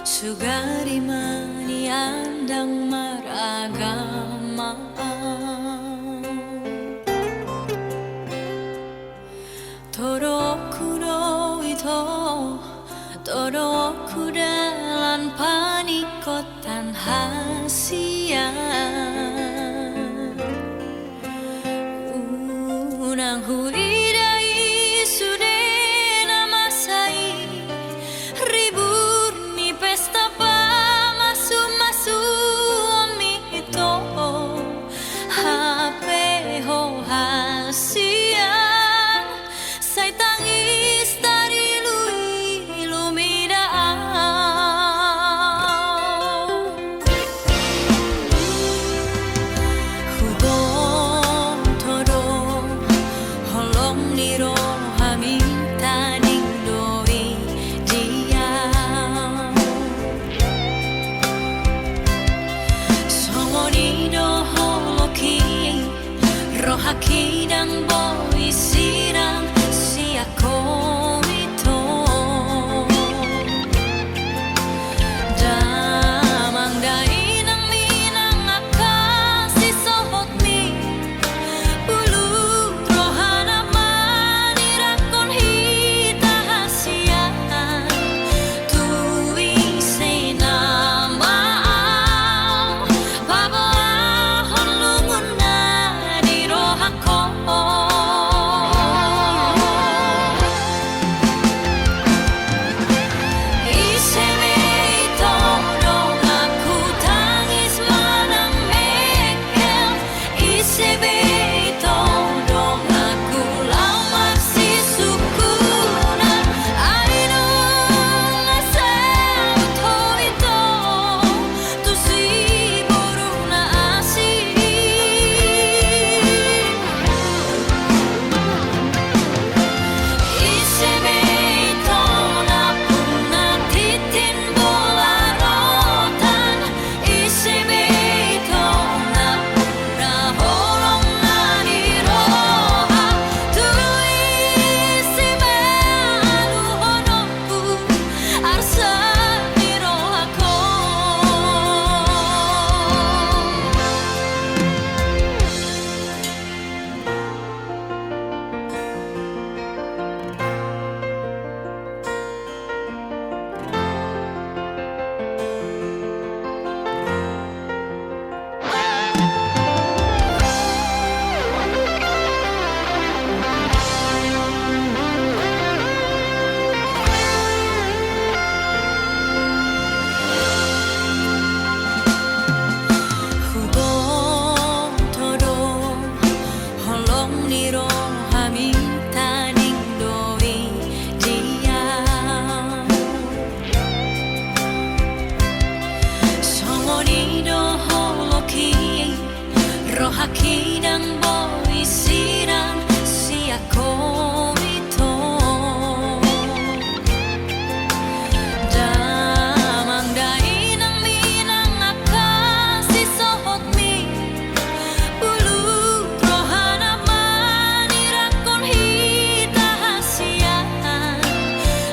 Sugariman iandang maragama, Toroku no ito, Toroku dalam panikotan hasia, Unang huidai sudah namasai, ribur ni pesta pa masu ami ito, hape ho hasia, say tangis dari lumidaan, hubong todo holong niro hami taning doi dia, somoni do holoki rohaki dan boy sirang si ako ito, damang dai ng minang akan si sohot mi, bulu rohana manirakon hita hasia, tuwi say namaam, babaahon lungun na di rohako. Rohaki ng boy sirang si ako ito, damang dai ng minang akan si sohot mi, bulu rohana manirakon hita hasia,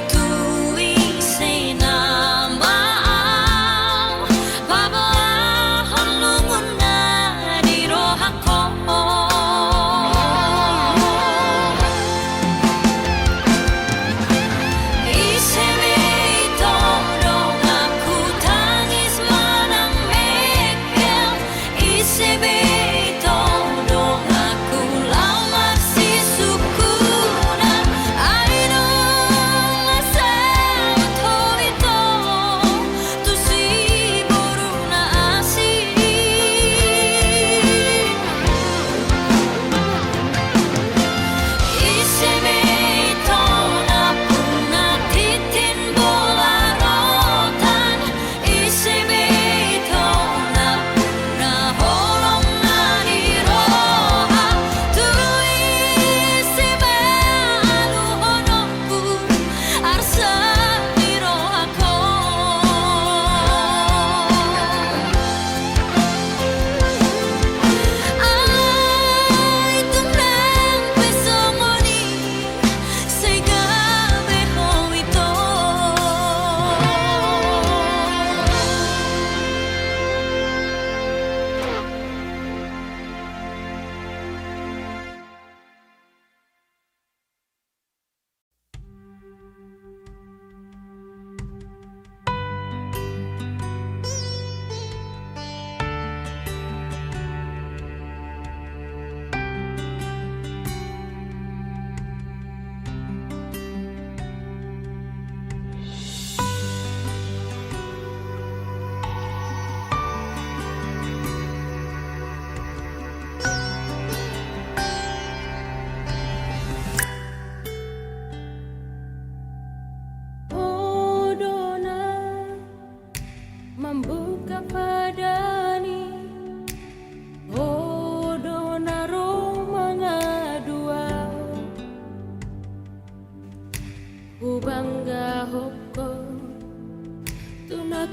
tuwi say namaam, babaahon lungun na di rohako.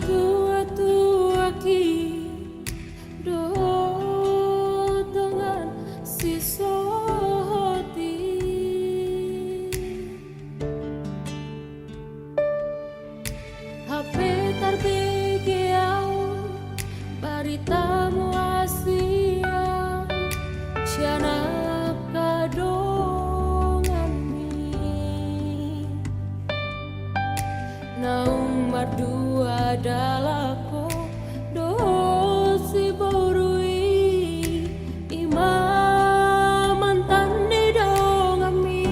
tua-tua ki do dengan si sohoti HP tarbegiau baritamu asia siana kadongan mi naung berdua dalako dosi borui imam mantan di dongan mi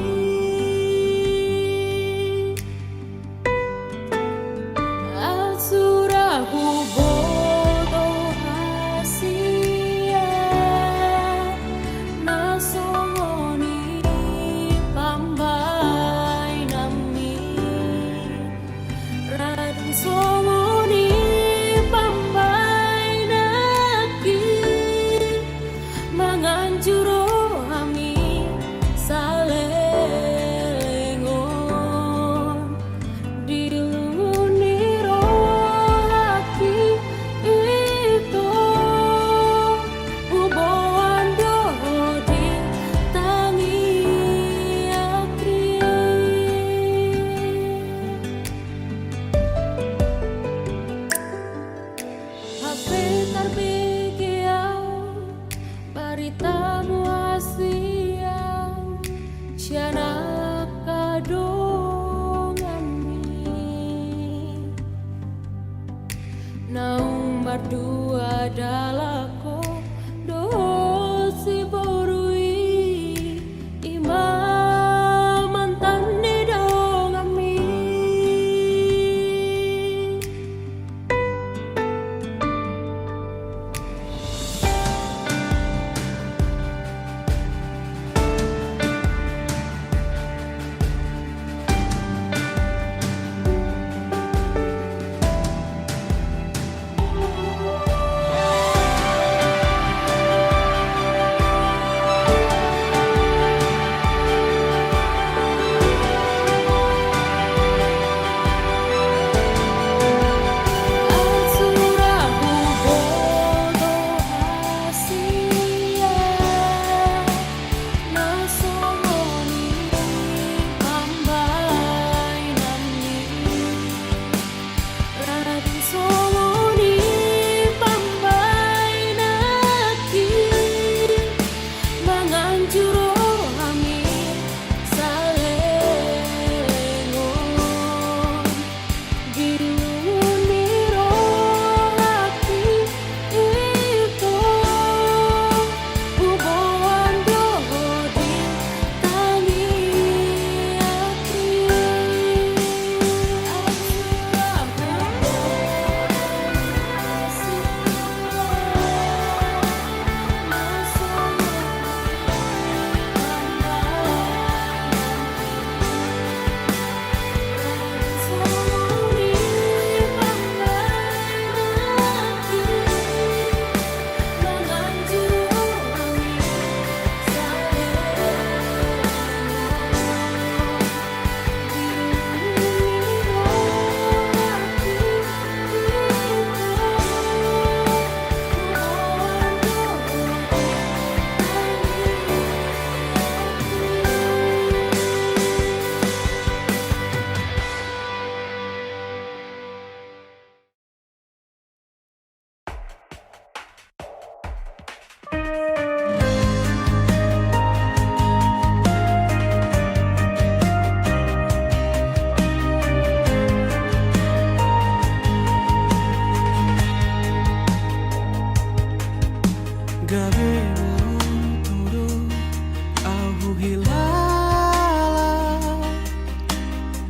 asurahu bodo hasia nasongoni pambai nami radang songoni pambai naki manganjuro ami salelengon diluniro haki itu uboan dohodi tangi aki HP tarbegiau baritamu asia siana kadongan mi naung berdua dalako dosi borui imam mantan di dongan mi asurahu bodo hasia nasongoni pambai nami radang songoni pambai naki manganjuro ami salelengon diluniro haki itu uboan dohodi tangi aki gabe todo au hilala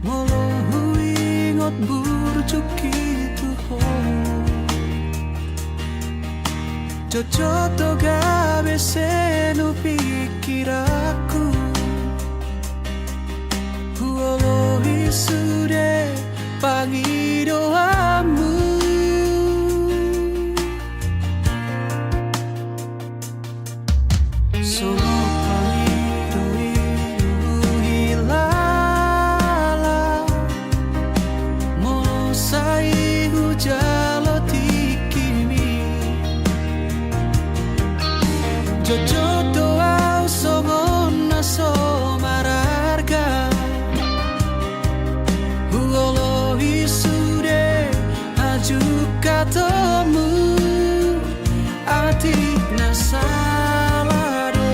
molo huingot burcuki tuho cocoto gabe senu pikiraku huolo hisude pangidoamu Hilala, mau sai hujan. Jojo au songon naso mararga Huolo isude aju katamu Ati nasalado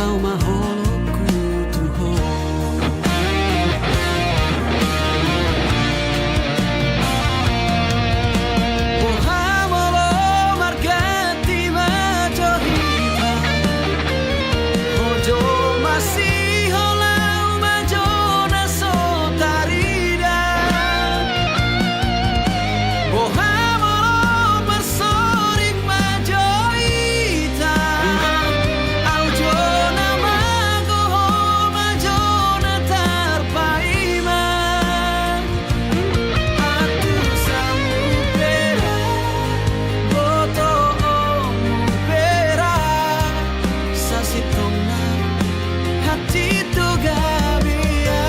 Au maholo kutuho Ohamolo margati majohita Ojo masih holau majona sotarida Ohamolo bersorik majohita Aujona magoho majona tarpaima Atu samu pera Boto omu pera Sasitona hati tu gabia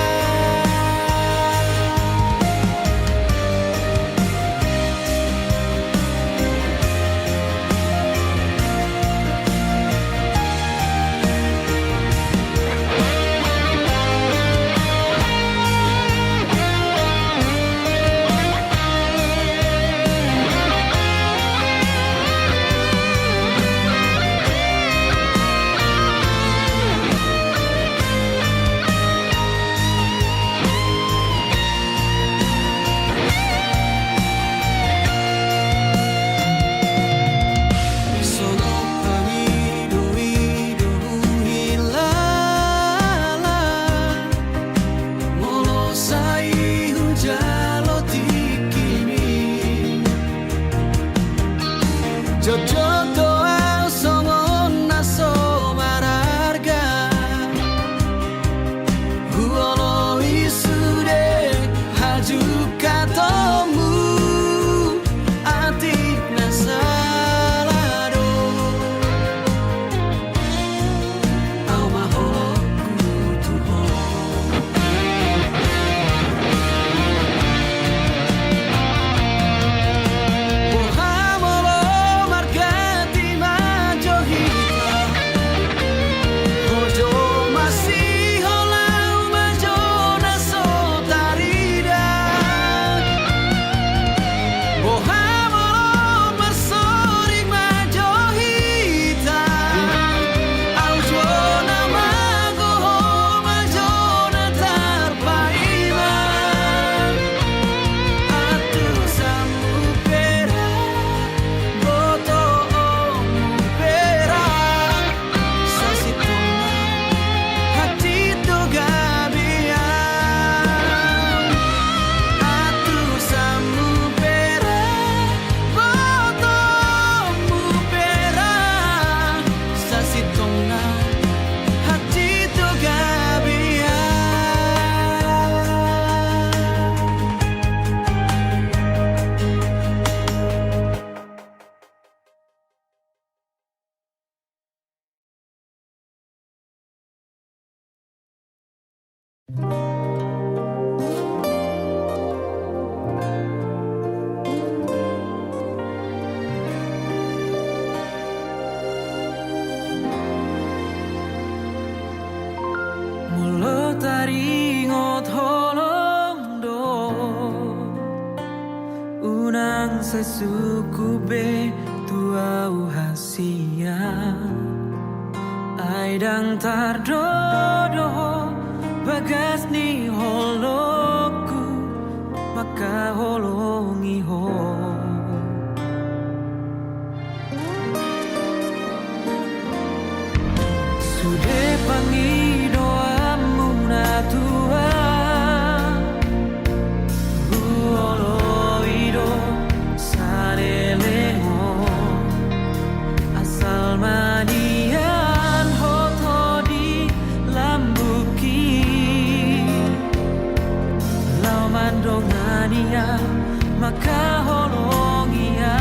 Sono panido ido hilala Molo sai hujalo tikimi Jojo doa songon naso mararga Huolo isude haju katamu Ati nasalado Au maholo kutuho Ohamolo margati majohita Ojo masih holau majona sotarida Ohamolo bersorik majohita Aujona magoho majona tarpaima Atu samu pera Boto omu pera Sasitona hati tu gabia Atu samu pera Boto omu pera Sasitona hati tu gabia Mulut taringot holong do Unang sesuku be tuau hasia Aidang tardodo bagas ni holoku Maka holongi ho Sude pangi doamu na tua Huolo ido sarelemo Asal manian hoto di lambuki Lau mandongania maka holongia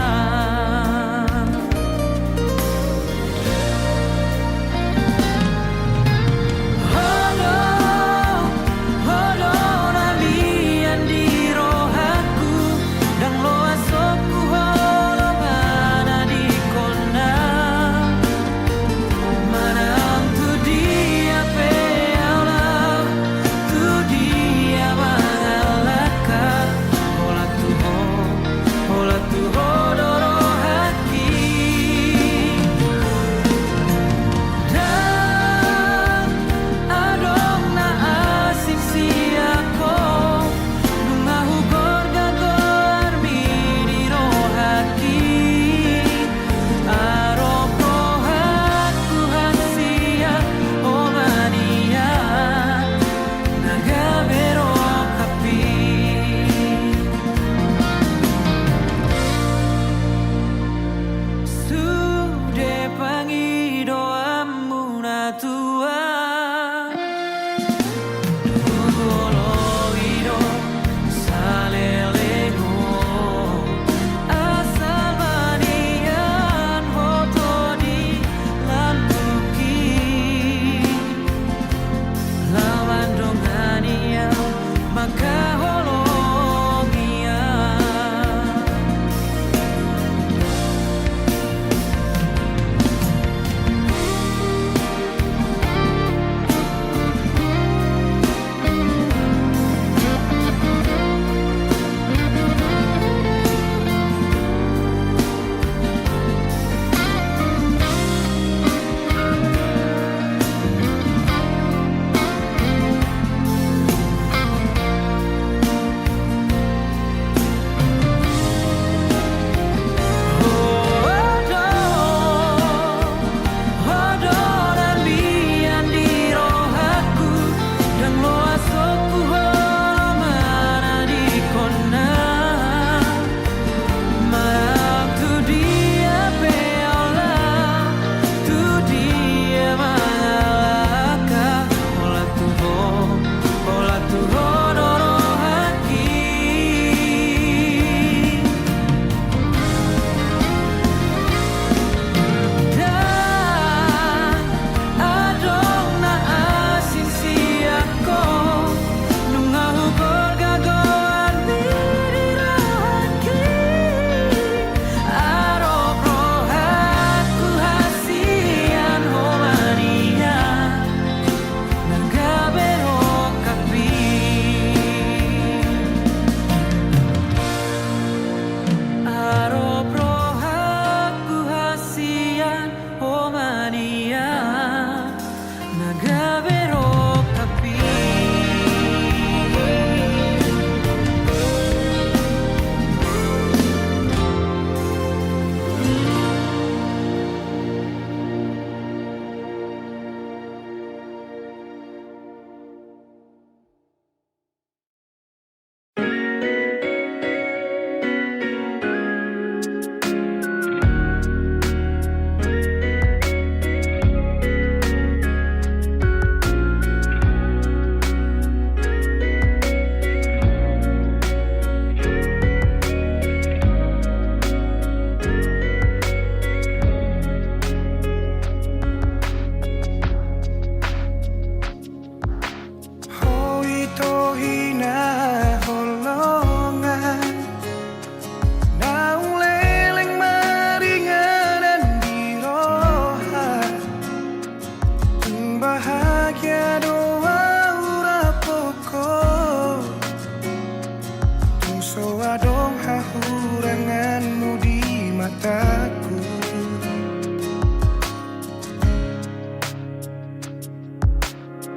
mataku.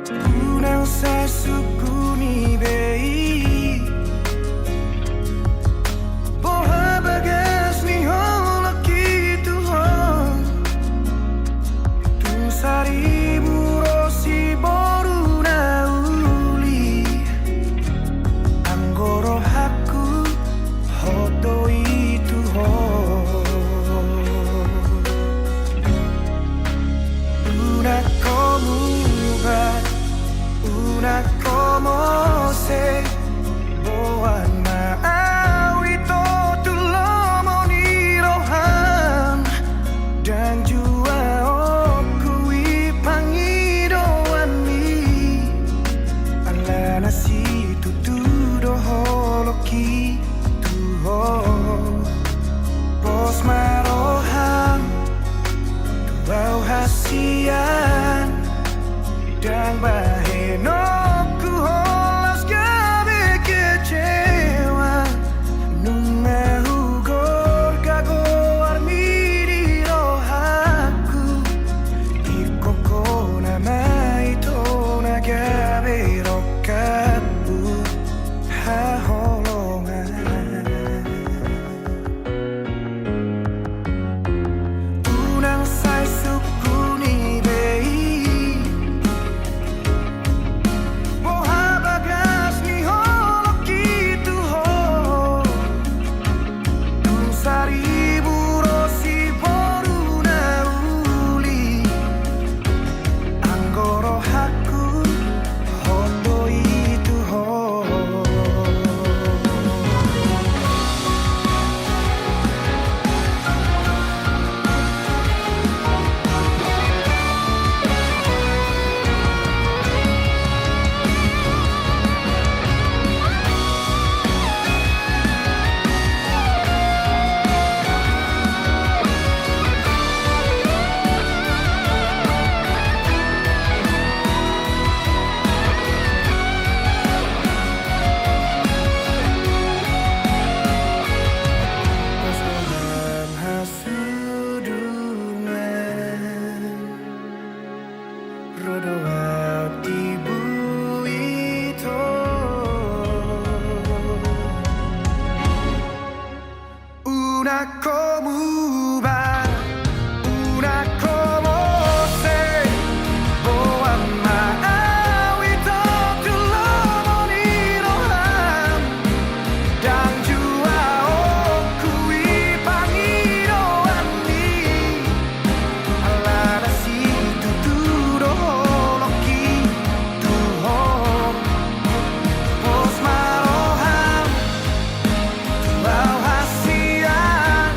Ku nang sai sukuni bei Porra bagas ni hola kitu hon Tu saribu rosi boru na uli Anggoro haku hoto itu hon Una como va Una como se boa na awito tulomo ni rohan dan jua oku ipangido ani ala nasi tutudo holoki tuho pos marohan tuau hasian dan baheno ku holas gabe kecewa nunga hugor gago armiri rohaku ikoko namai tona gabe rokapu haholongan unang sai sukuni bei Una como va, una como se boa ma'awito tulomo ni rohan dan jua oku ipangido ani ala nasi tuturo holoki tuho pos marohan tuau hasian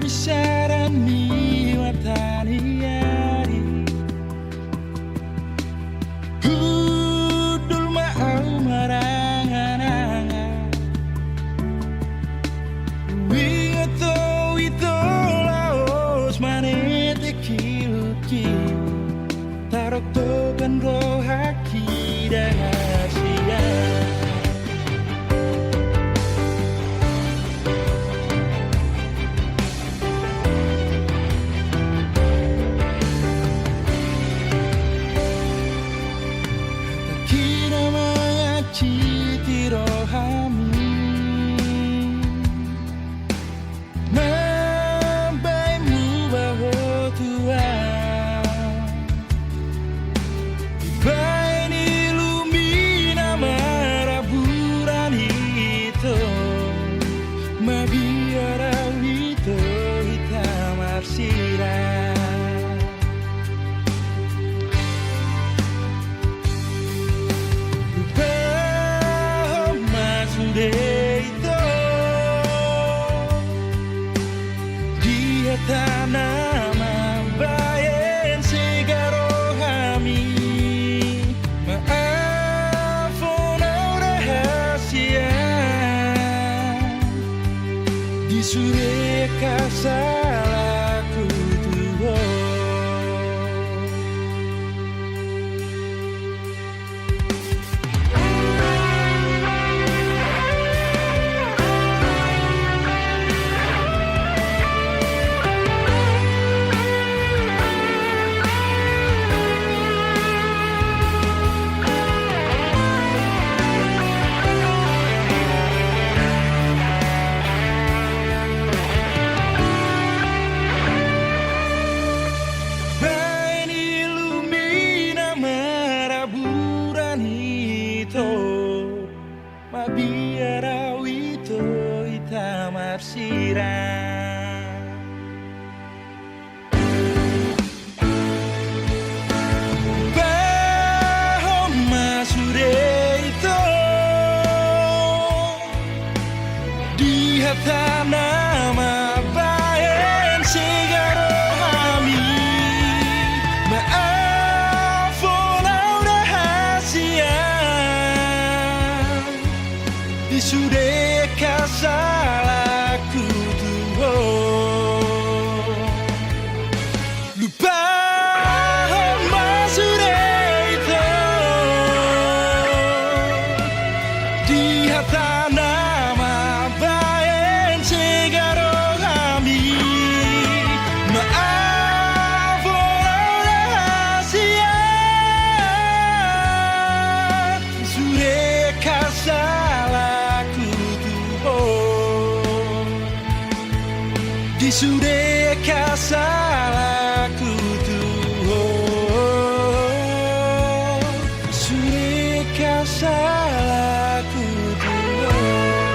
sarami watani yari Kudul ma'au marang-aranga Wingoto ito laos manete kiluki Tarok tokan rohaki dahasia Citi rohami Nambaimu baho Tuhan Bain ilumina maraburan itu Mabiara itu hitam arsira Deito Dia tanama bayan segarohami Maafon rahasia Di sureka salahku Tuhan Mabiara wito hitam arsira Bahom masure itu Di hata nama bayan segarohami Maafon rahasia Disudeka salahku Tuhan Lupa masure itu Di hata nama bayan segarohami Maafon rahasia Disudeka salahku Disudeka salahku Tuhan Disudeka salahku Tuhan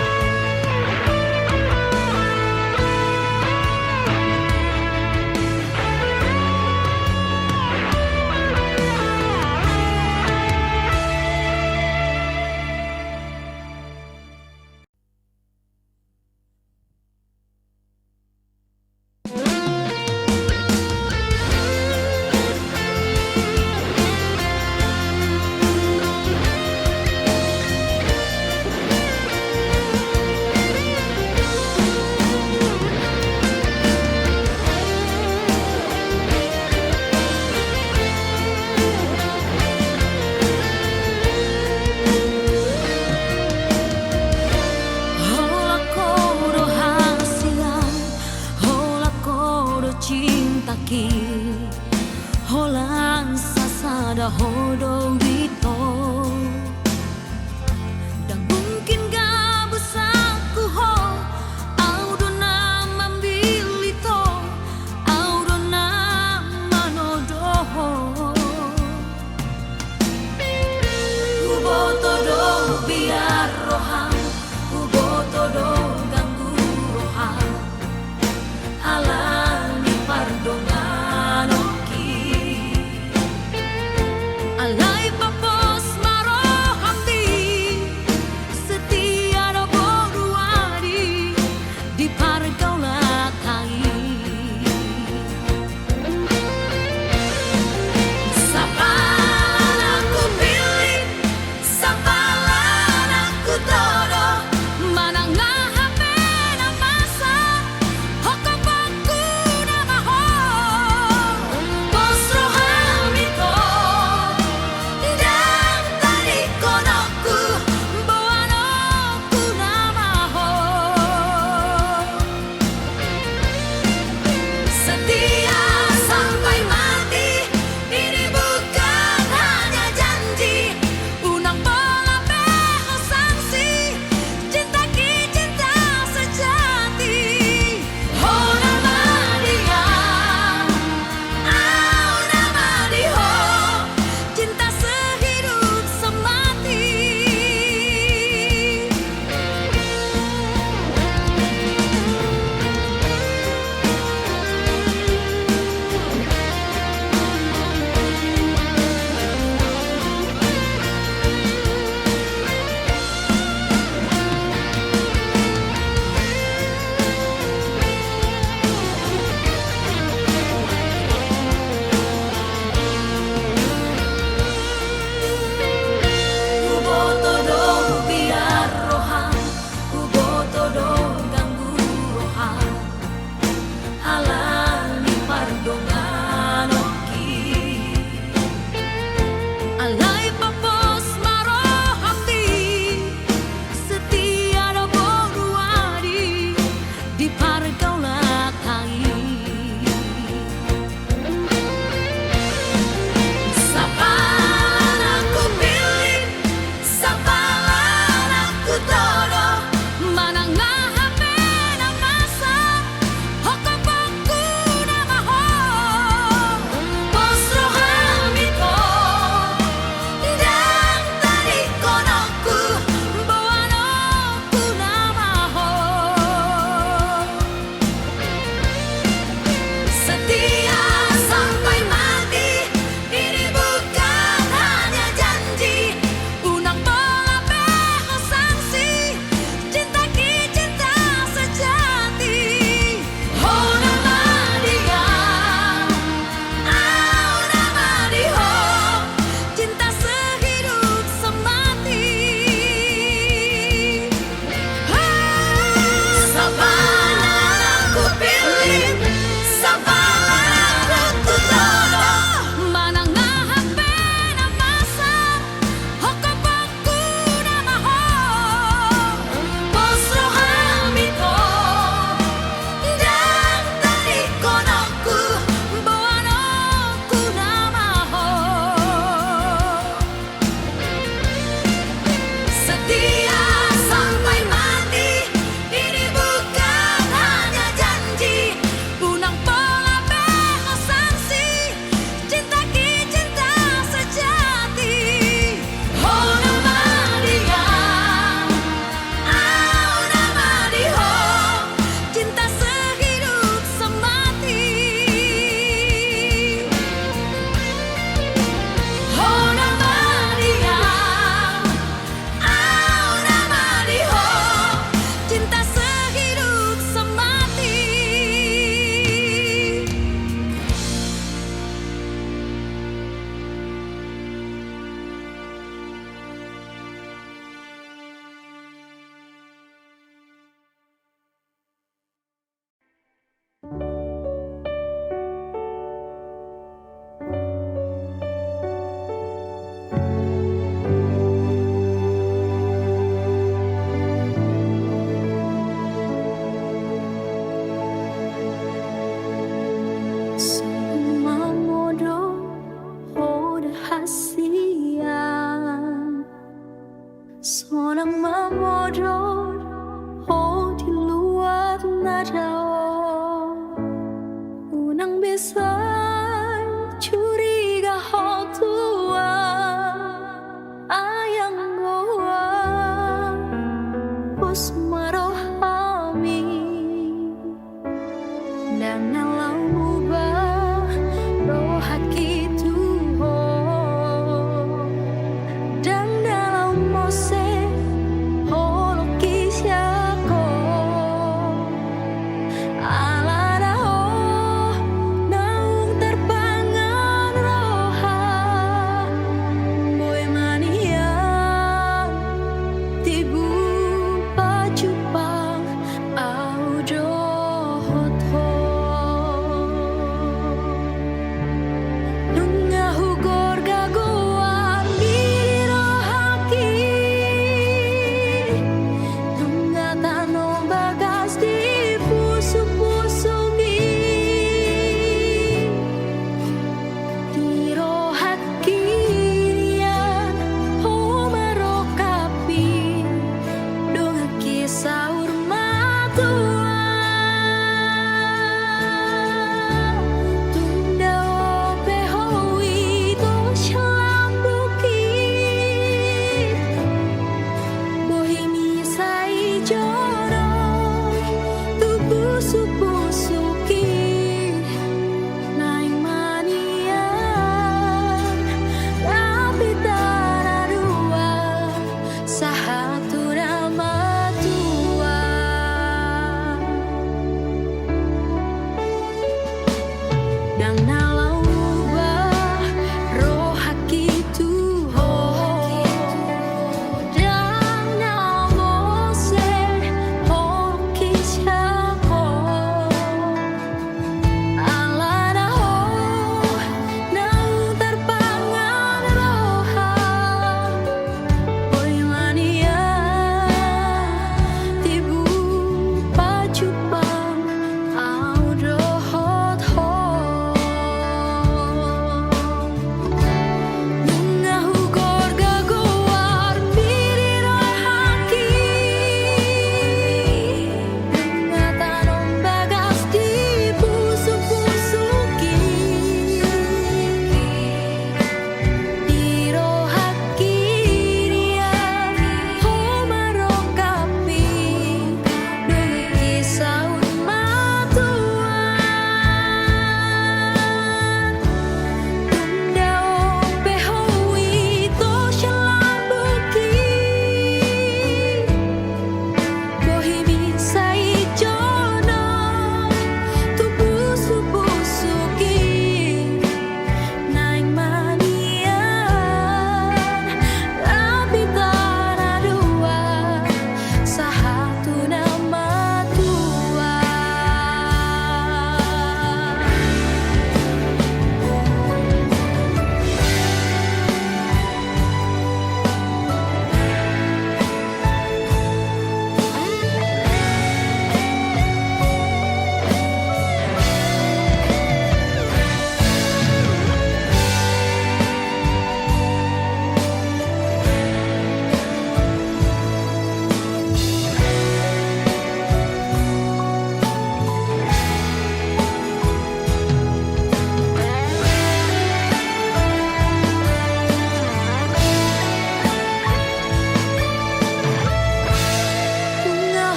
Holang sasada hodo wito Dan mungkin gak besaku ho Audona mambilito Audona manodoho Uboto do biar roham Uboto do ganggu roham Alani pardongan Alay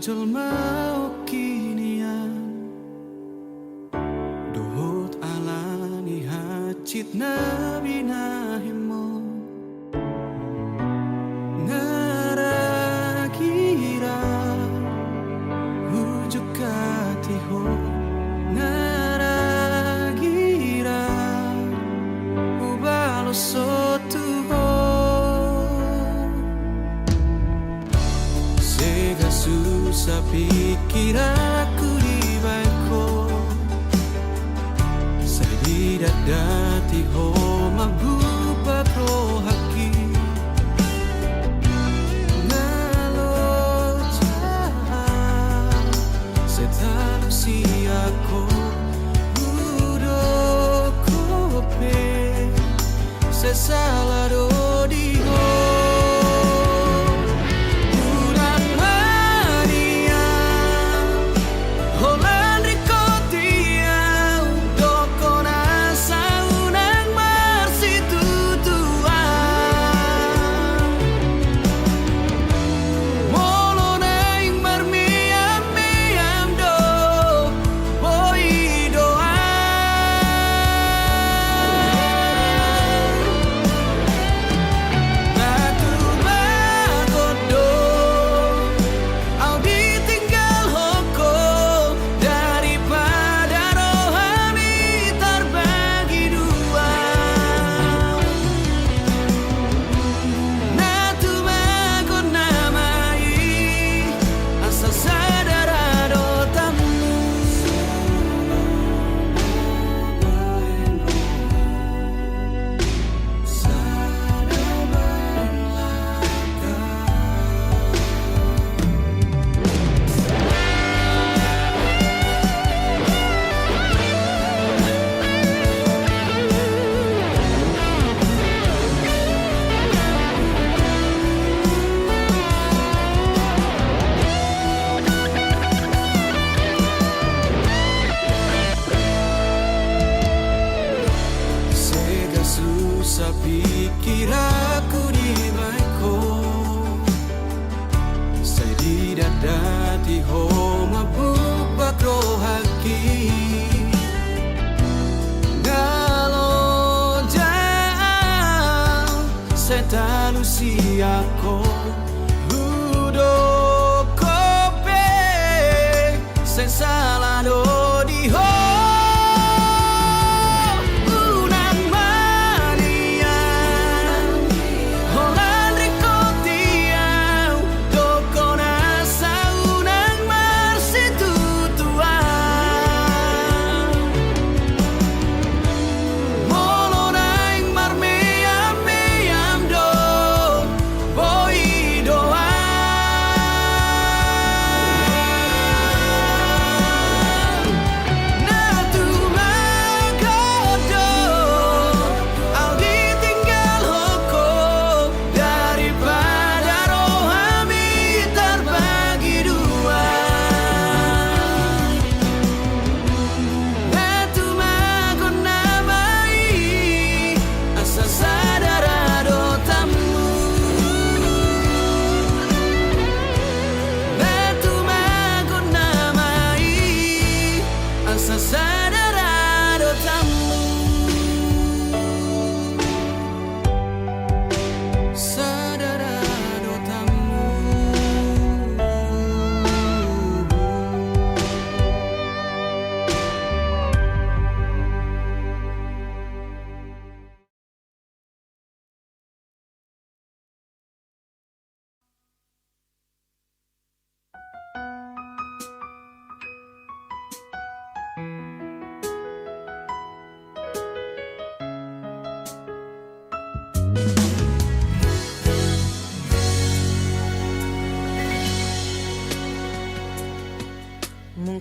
jelma kinian dohot alani hacit nabi nahimo ngaragira ujuk katiho ngaragira ubalo sotuho sega susah pikir aku di baiko saya tidak dati ho mabupa pro haki ngalo jahat setalu si aku udo kope sesala do di ho pikir aku di baiko saya tidak dati ho mabuk bakro haki ngalo jauh saya talu si aku udo kope saya salah do di ho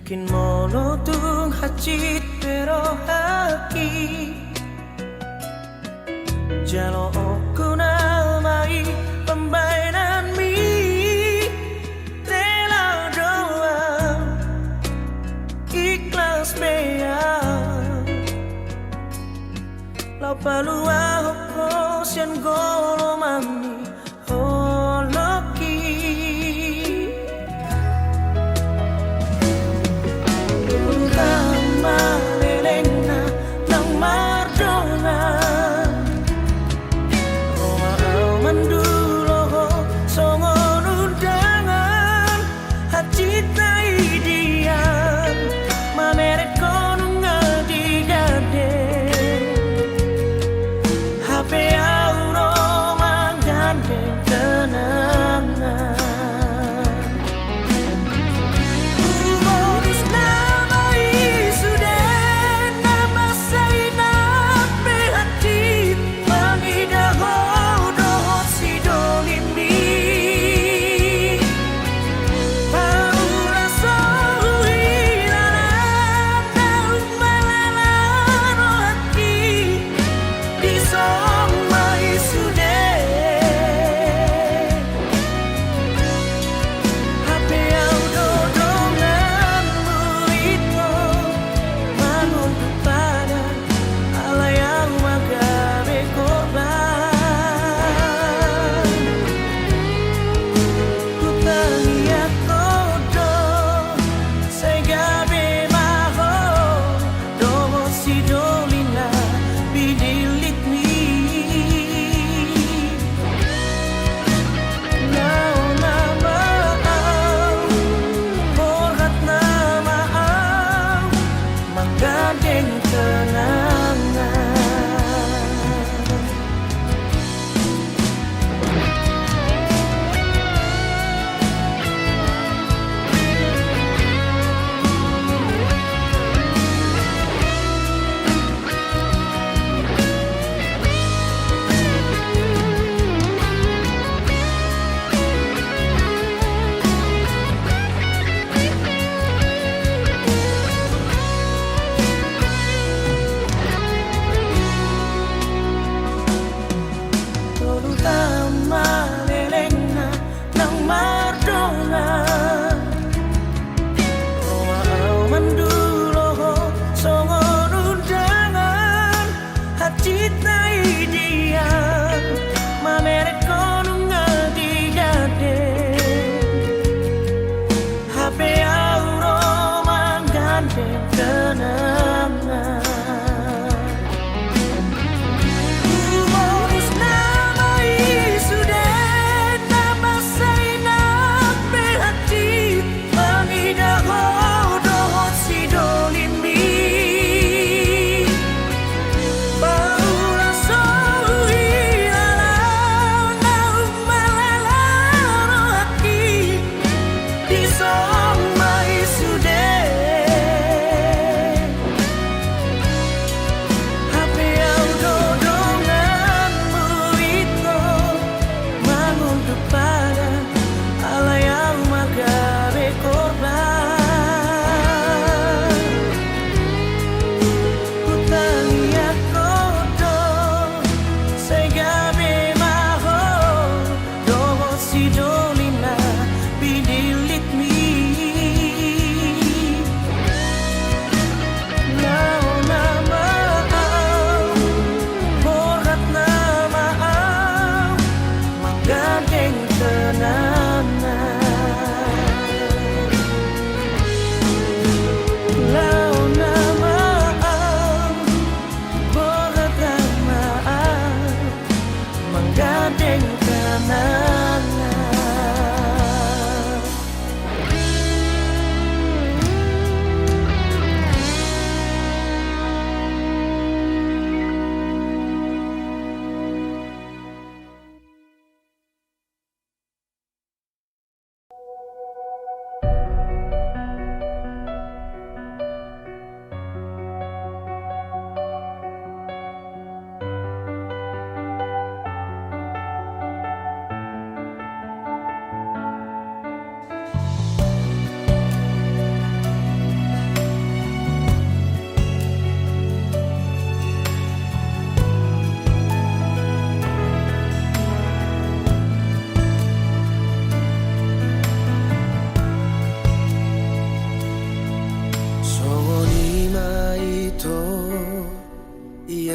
mungkin monotung hacit pero haki jalo aku namai pembainan mi rela doa ikhlas bea lau palua hoko sian golo mami holoki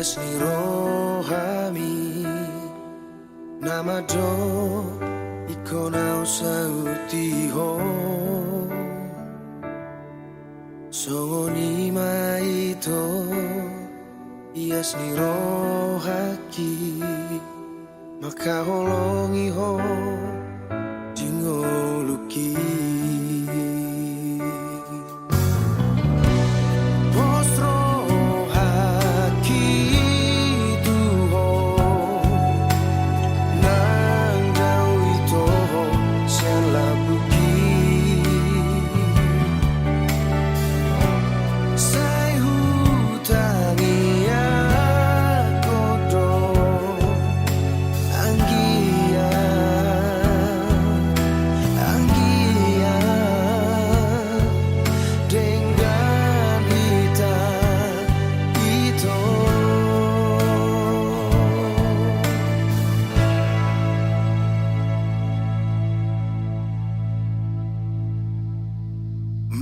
Yasni rohami Namado ikonau sauti ho Songoni maito Yasni rohaki Maka holongi ho Jingoluki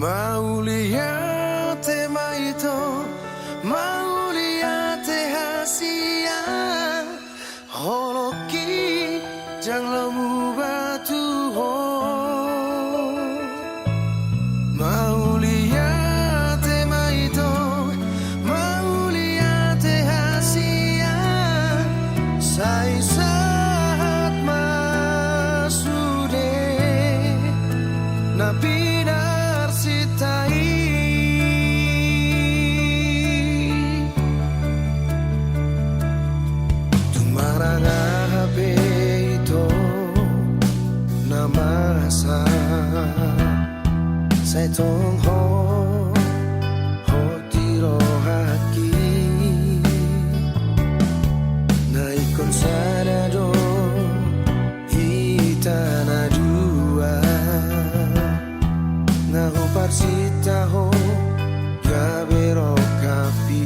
Mauliate maito, mauliate hasia Holoki jang lemu batu ho Mauliate maito, mauliate hasia Sai saat masude Nabi Sai tong ho tiro haki Na ikon sadado hitana dua Na ho parsita ho kabero kapi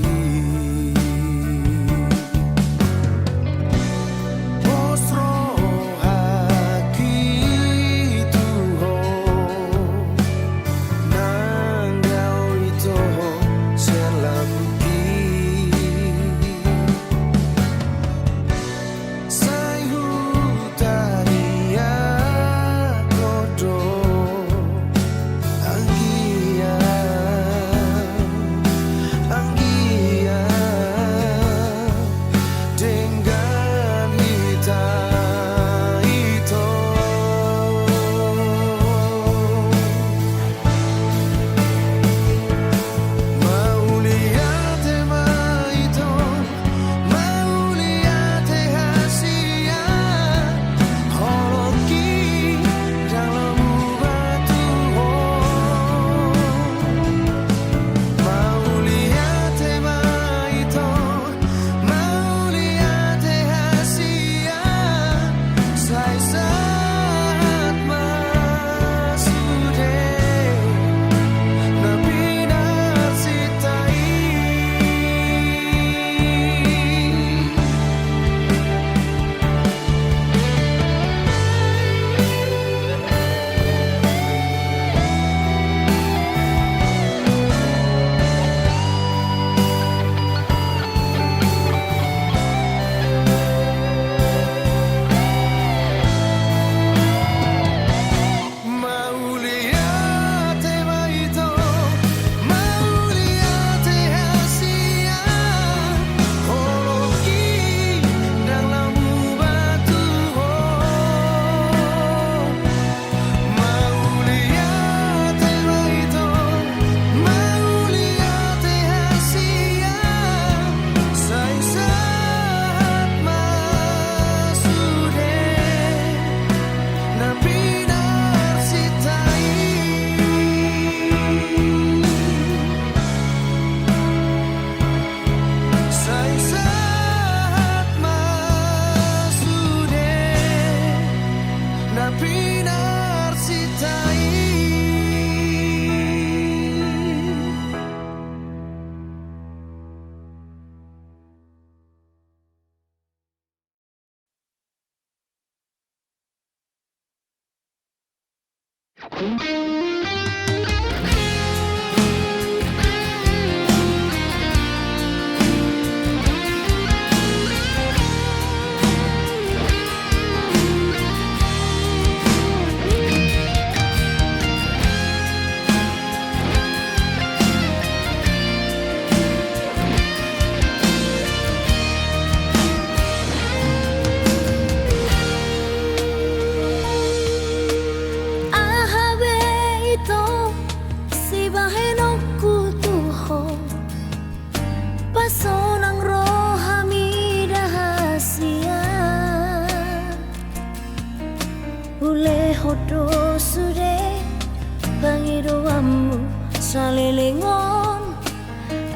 salilingon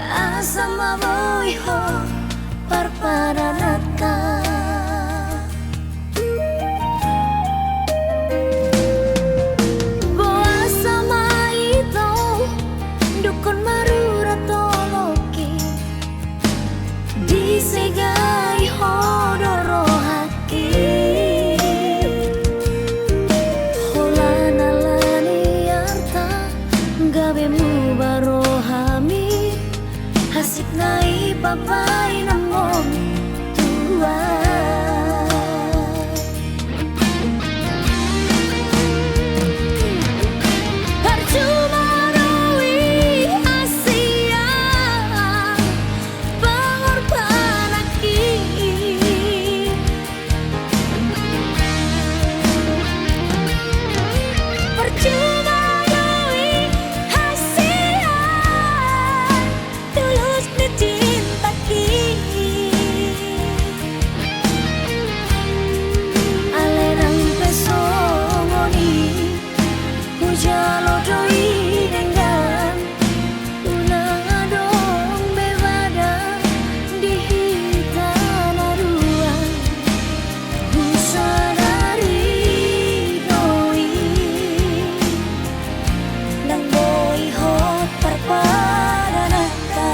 asa mabuiho parparanata. Boasa maito dukun marura toloki disegai hodoro haki. Holana lani arta gabe mu barohami hasik nai papai namong tua. Percuma rawi Asia pengorban aki. Percuma rawi Asia tulus dicinta ki. Alerang pesongoni Ujalo doi dengan unang adong bebada di hitana ruang. Busadari doi nang boy hot parparanata.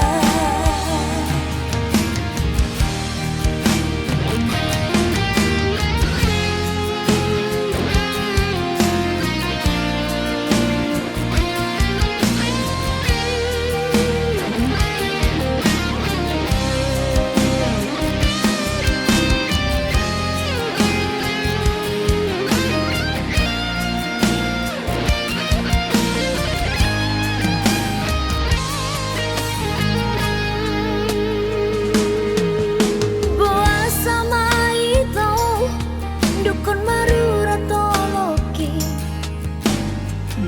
Boasa maito dukun marura toloki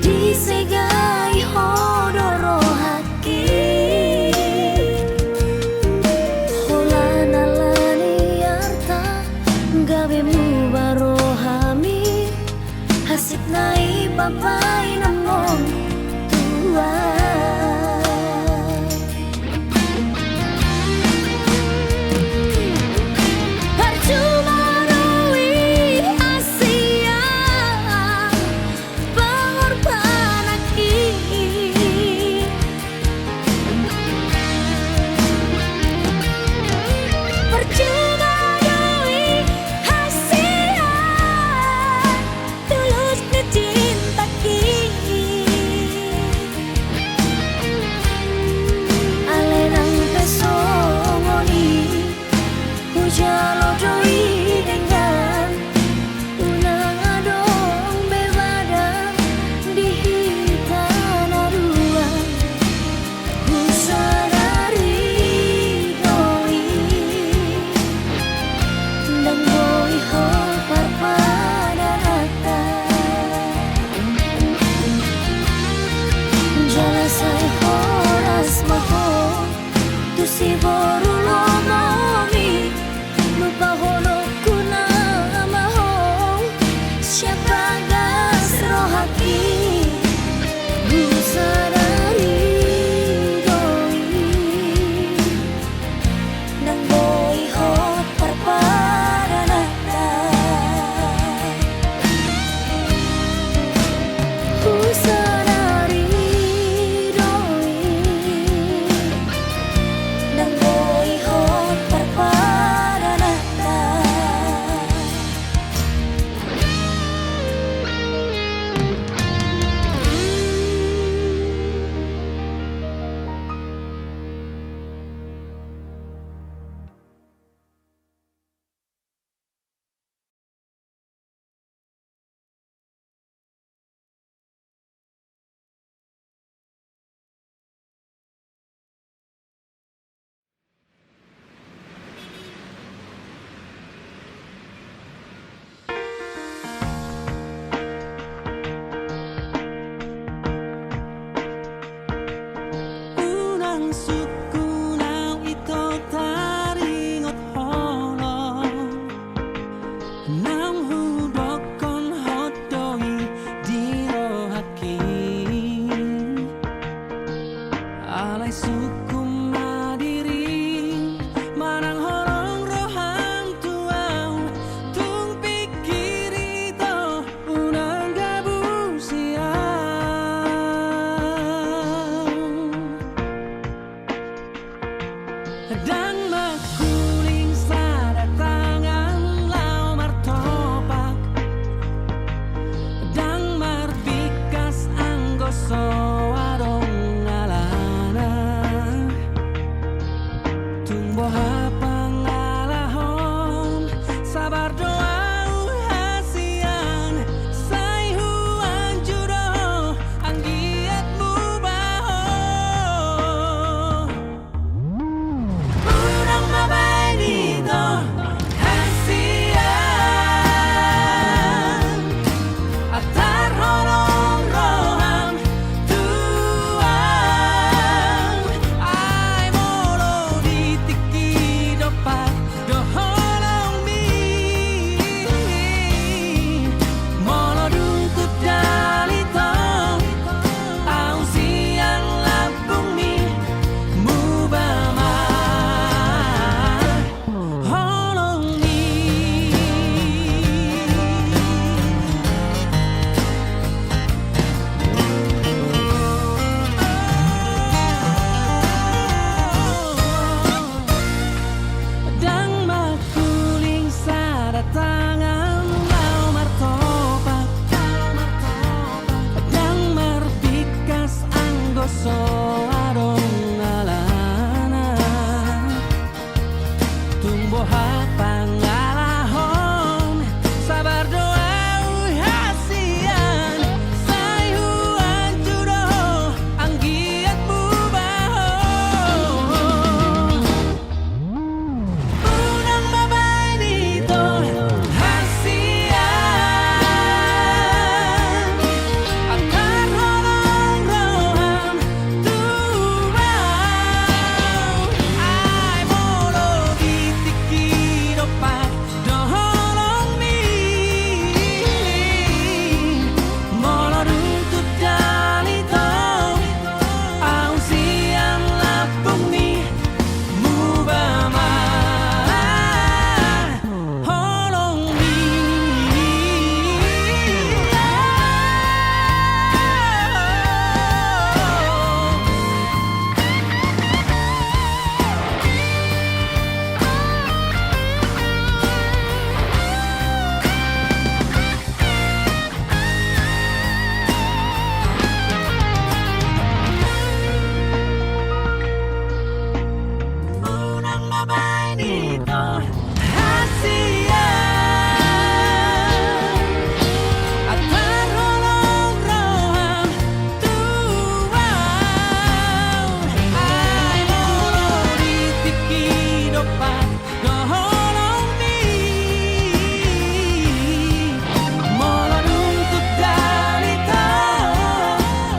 disegai hodoro haki. Holana lani arta gabe mu barohami hasik nai papai namong tua. Percuma rawi Asia pengorban aki. Percuma rawi Asia tulus dicinta ki. Alenang pesongoni Ujalo doi dengan unang adong bebada di hitana ruang. Busadari doi nang boy ho parparanata. Jalasai horas maho tu si boru lomomi lupa holo kuna maho siapa gas rohaki. Busadari doi nang boy ho parparanata. Busadari doi nang boy tumbuh pangalahon sabar doa hasian sai huang juro anggiatmu baho urang mabay dito hasian atar holong roham tuang ai molo di tiki dopat doholong mi molo duntut dalito au siang lampung mi mubama holong mi dang makuling sadatangan lau martopak dang marpikas anggoso arong alana tumbuh pangalahon sabar doa hasian sai huang juro anggiatmu baho unang babay dito hasian akar holong roham tuang ai molo di tiki dopat doholong mi molo runtut dalito au siang lapung mi mubama holong mi unang mabay dito hasian atar holong roham tuang ai molo di tiki dopat doholong mi molo runtut dalito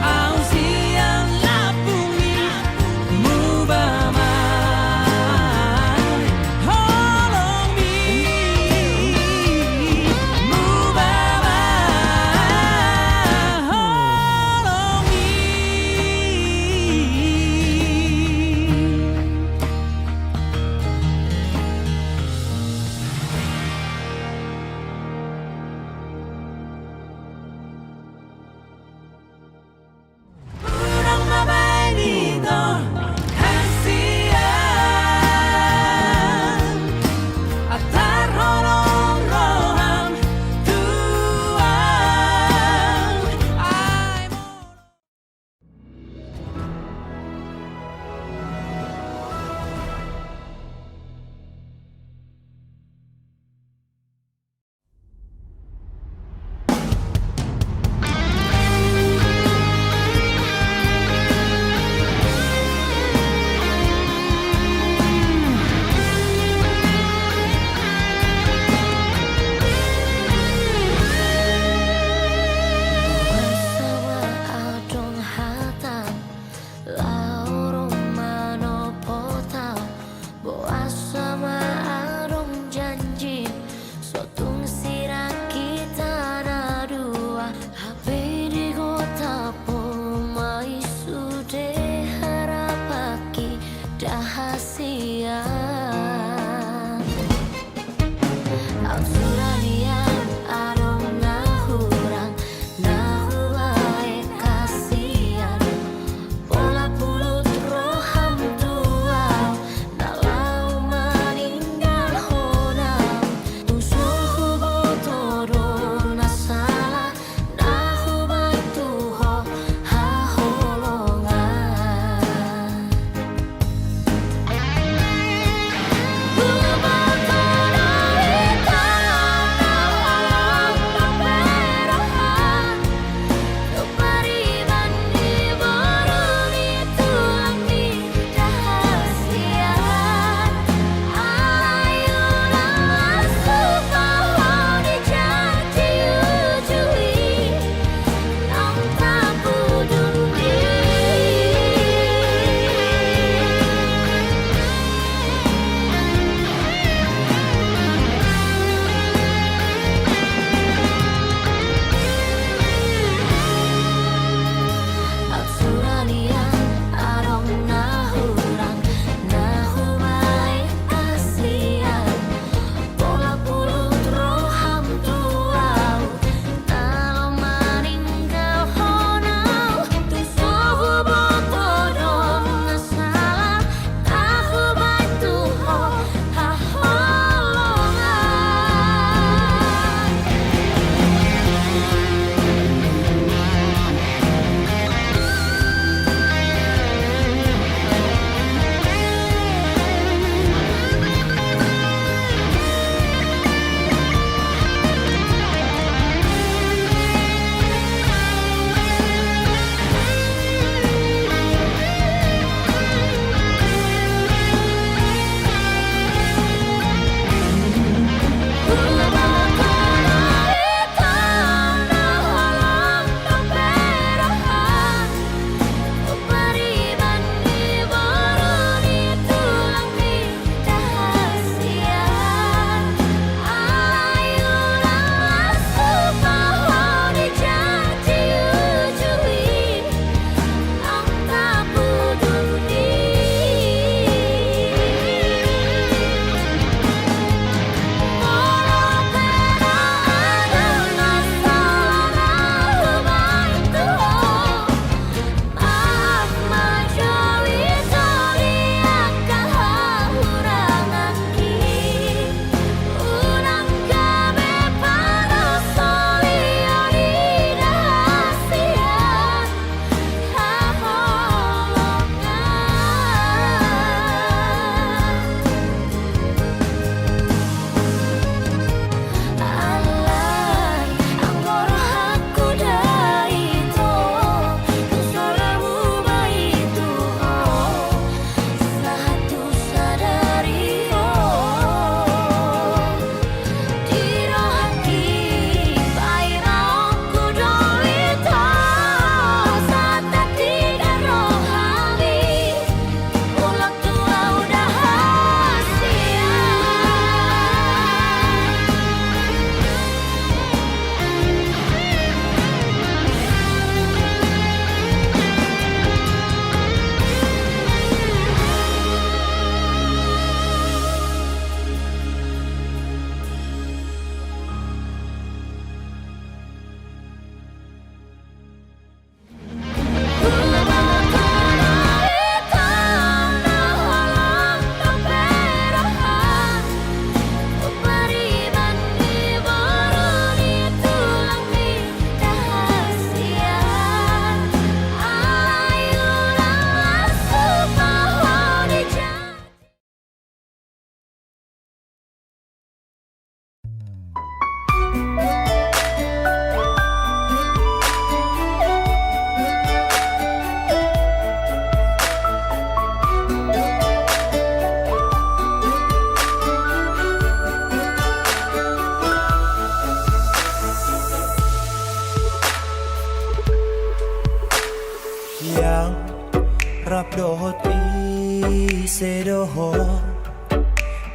au siang lapung mi mubama holong mi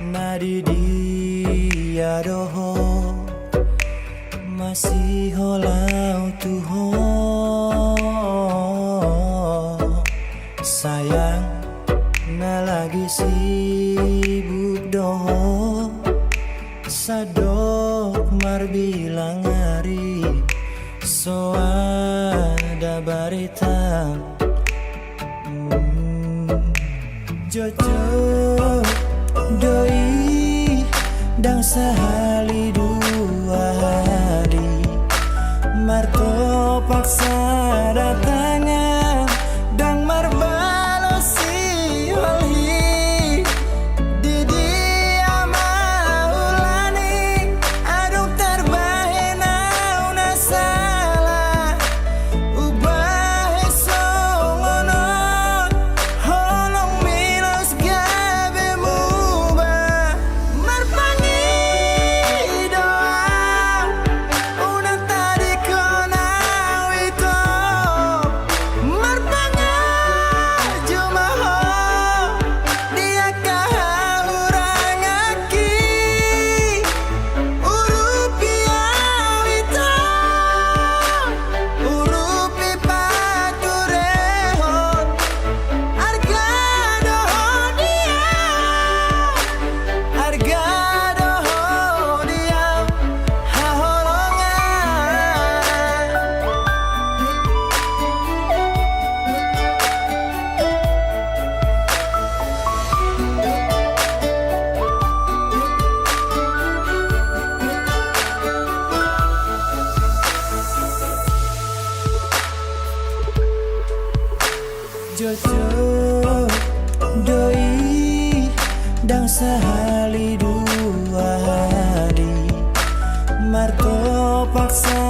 nadi dia doho masih holau tuho sayang na lagi sibuk doho sadok mar bilang hari so ada barita Jojo doi dang sehali dua hari marto paksa datanya dang marbalo si walhi di dia maulani adung terbahena una salah ubah songono holong milos gabe muba marpangi doa una tadi kona wito marpanga jumaho dia kahurang aki urupi awito urupi paturehon harga doho dia Jojo doi dang sehali dua hari marto paksa